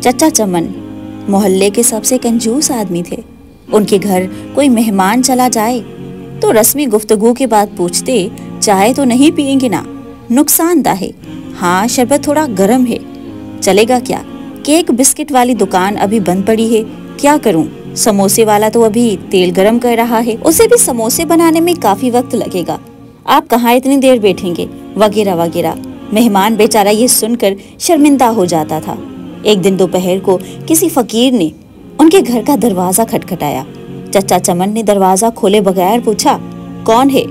چچا چمن محلے کے سب سے کنجوس آدمی تھے۔ ان کے گھر کوئی مہمان چلا جائے تو رسمی گفتگو کے بعد پوچھتے چائے تو نہیں پیئیں گے نا؟ نقصان دہ ہے، ہاں شربت تھوڑا گرم ہے، چلے گا کیا؟ کیک بسکٹ والی دکان ابھی بند پڑی ہے، کیا کروں؟ سموسے والا تو ابھی تیل گرم کر رہا ہے، اسے بھی سموسے بنانے میں کافی وقت لگے گا، آپ کہاں اتنی دیر بیٹھیں گے، وغیرہ وغیرہ۔ مہمان بیچارہ یہ سن کر شرمندہ ہو جاتا تھا۔ ایک دن دوپہر کو کسی فقیر نے ان کے گھر کا دروازہ کھٹکھٹایا۔ چچا چمن نے دروازہ کھولے بغیر پوچھا، کون ہے؟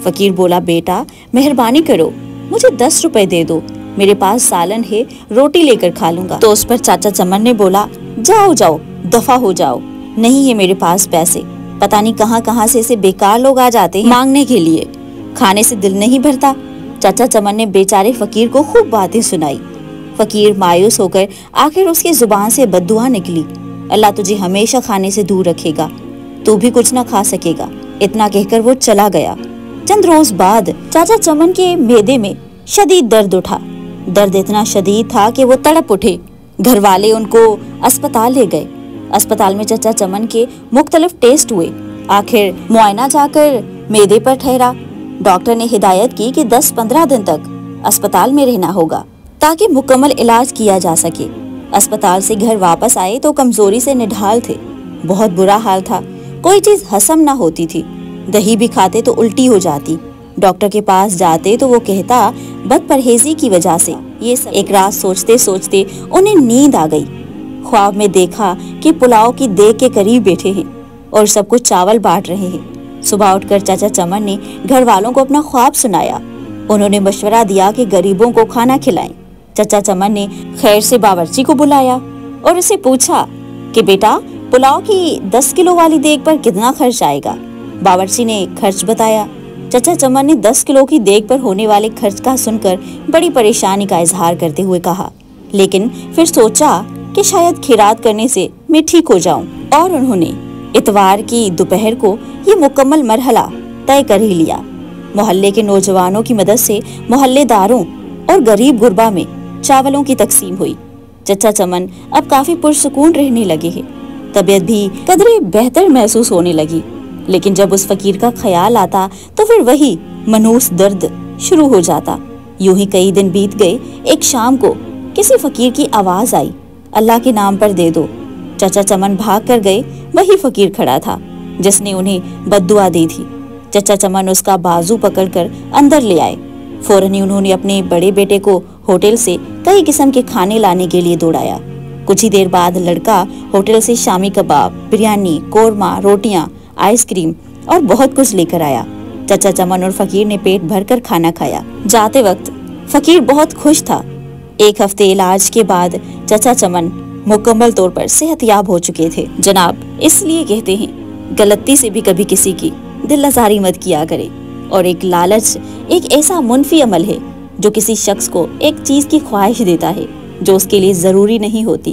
فقیر بولا، بیٹا مہربانی کرو، مجھے 10 روپے دے دو، میرے پاس سالن ہے، روٹی لے کر کھا لوں گا۔ تو اس پر چاچا چمن نے بولا، جاؤ جاؤ دفع ہو جاؤ، نہیں ہے میرے پاس پیسے، پتہ نہیں کہاں کہاں سے ایسے بیکار لوگ آ جاتے ہیں مانگنے کے لیے، کھانے سے دل نہیں بھرتا۔ چاچا چمن نے بیچارے فقیر کو خوب باتیں سنائی۔ فقیر مایوس ہو کر آخر اس کی زبان سے بددعا نکلی، اللہ تجھے ہمیشہ کھانے سے دور رکھے گا، تو بھی کچھ نہ کھا سکے گا، اتنا کہہ کر وہ چلا گیا۔ چند روز بعد چاچا چمن کے معدے میں شدید درد اٹھا۔ درد اتنا شدید تھا کہ وہ تڑپ اٹھے۔ گھر والے ان کو اسپتال لے گئے۔ اسپتال میں چچا چمن کے مختلف ٹیسٹ ہوئے، آخر معائنہ جا کر معدے پر ٹھہرا۔ ڈاکٹر نے ہدایت کی کہ 10-15 دن تک اسپتال میں رہنا ہوگا تاکہ مکمل علاج کیا جا سکے۔ اسپتال سے گھر واپس آئے تو کمزوری سے نڈھال تھے، بہت برا حال تھا، کوئی چیز ہضم نہ ہوتی تھی، دہی بھی کھاتے تو الٹی ہو جاتی، ڈاکٹر کے پاس جاتے تو وہ کہتا بد پرہیزی کی وجہ سے۔ یہ سب ایک رات سوچتے سوچتے انہیں نیند آ گئی۔ خواب میں دیکھا کہ پلاؤ کی دیگ کے قریب بیٹھے ہیں اور سب کچھ چاول بانٹ رہے ہیں۔ صبح اٹھ کر چاچا چمن نے گھر والوں کو اپنا خواب سنایا۔ انہوں نے مشورہ دیا کہ غریبوں کو کھانا کھلائیں۔ چچا چمن نے خیر سے باورچی کو بلایا اور اسے پوچھا کہ بیٹا پلاؤ کی 10 کلو والی دیگ پر کتنا خرچ آئے گا؟ باورچی نے خرچ بتایا۔ چچا چمن نے 10 کلو کی دیگ پر ہونے والے خرچ کا سن کر بڑی پریشانی کا اظہار کرتے ہوئے کہا، لیکن پھر سوچا کہ شاید خیرات کرنے سے میں ٹھیک ہو جاؤں، اور انہوں نے اتوار کی دوپہر کو یہ مکمل مرحلہ طے کر ہی لیا۔ محلے کے نوجوانوں کی مدد سے محلے داروں اور غریب غربا میں چاولوں کی تقسیم ہوئی۔ چچا چمن اب کافی پرسکون رہنے لگے ہیں، طبیعت بھی قدرے بہتر محسوس ہونے لگی، لیکن جب اس فقیر کا خیال آتا تو پھر وہی منحوس درد شروع ہو جاتا۔ یوں ہی کئی دن بیت گئے۔ ایک شام کو کسی فقیر کی آواز آئی، اللہ کے نام پر دے دو۔ چچا چمن بھاگ کر گئے، وہی فقیر کھڑا تھا جس نے انہیں بددعا دی تھی۔ چچا چمن اس کا بازو پکڑ کر اندر لے آئے۔ فوراً ہی انہوں نے اپنے بڑے بیٹے کو ہوٹل سے کئی قسم کے کھانے لانے کے لیے دوڑایا۔ کچھ ہی دیر بعد لڑکا ہوٹل سے شامی کباب، بریانی، قورمہ، روٹیاں، آئس کریم اور بہت کچھ لے کر آیا۔ چچا چمن اور فقیر نے پیٹ بھر کر کھانا کھایا۔ جاتے وقت فقیر بہت خوش تھا۔ 1 ہفتے علاج کے بعد چچا چمن مکمل طور پر صحت یاب ہو چکے تھے۔ جناب، اس لیے کہتے ہیں غلطی سے بھی کبھی کسی کی دل آزاری مت کیا کرے، اور ایک لالچ ایک ایسا منفی عمل ہے جو کسی شخص کو ایک چیز کی خواہش دیتا ہے جو اس کے لیے ضروری نہیں ہوتی۔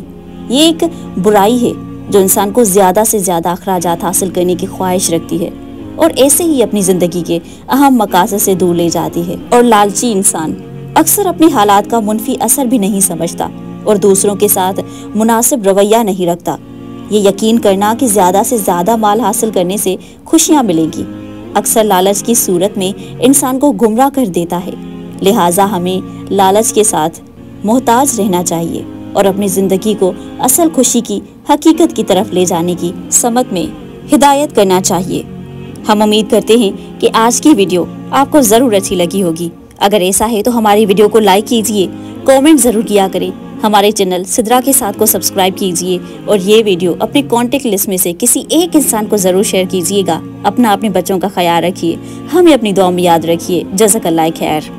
یہ ایک برائی ہے جو انسان کو زیادہ سے زیادہ اخراجات حاصل کرنے کی خواہش رکھتی ہے اور ایسے ہی اپنی زندگی کے اہم مقاصد سے دور لے جاتی ہے۔ اور لالچی انسان اکثر اپنی حالات کا منفی اثر بھی نہیں سمجھتا اور دوسروں کے ساتھ مناسب رویہ نہیں رکھتا، یہ یقین کرنا کہ زیادہ سے زیادہ مال حاصل کرنے سے خوشیاں ملیں گی اکثر لالچ کی صورت میں انسان کو گمراہ کر دیتا ہے۔ لہٰذا ہمیں لالچ کے ساتھ محتاج رہنا چاہیے اور اپنی زندگی کو اصل خوشی کی حقیقت کی طرف لے جانے کی سمت میں ہدایت کرنا چاہیے۔ ہم امید کرتے ہیں کہ آج کی ویڈیو آپ کو ضرور اچھی لگی ہوگی۔ اگر ایسا ہے تو ہماری ویڈیو کو لائک کیجئے، کامنٹ ضرور کیا کریں، ہمارے چینل سدرا کے ساتھ کو سبسکرائب کیجئے اور یہ ویڈیو اپنے کانٹیکٹ لسٹ میں سے کسی ایک انسان کو ضرور شیئر کیجئے گا۔ اپنے بچوں کا خیال رکھیے، ہمیں اپنی دعاؤں میں یاد رکھیے۔ جزاک اللہ خیر۔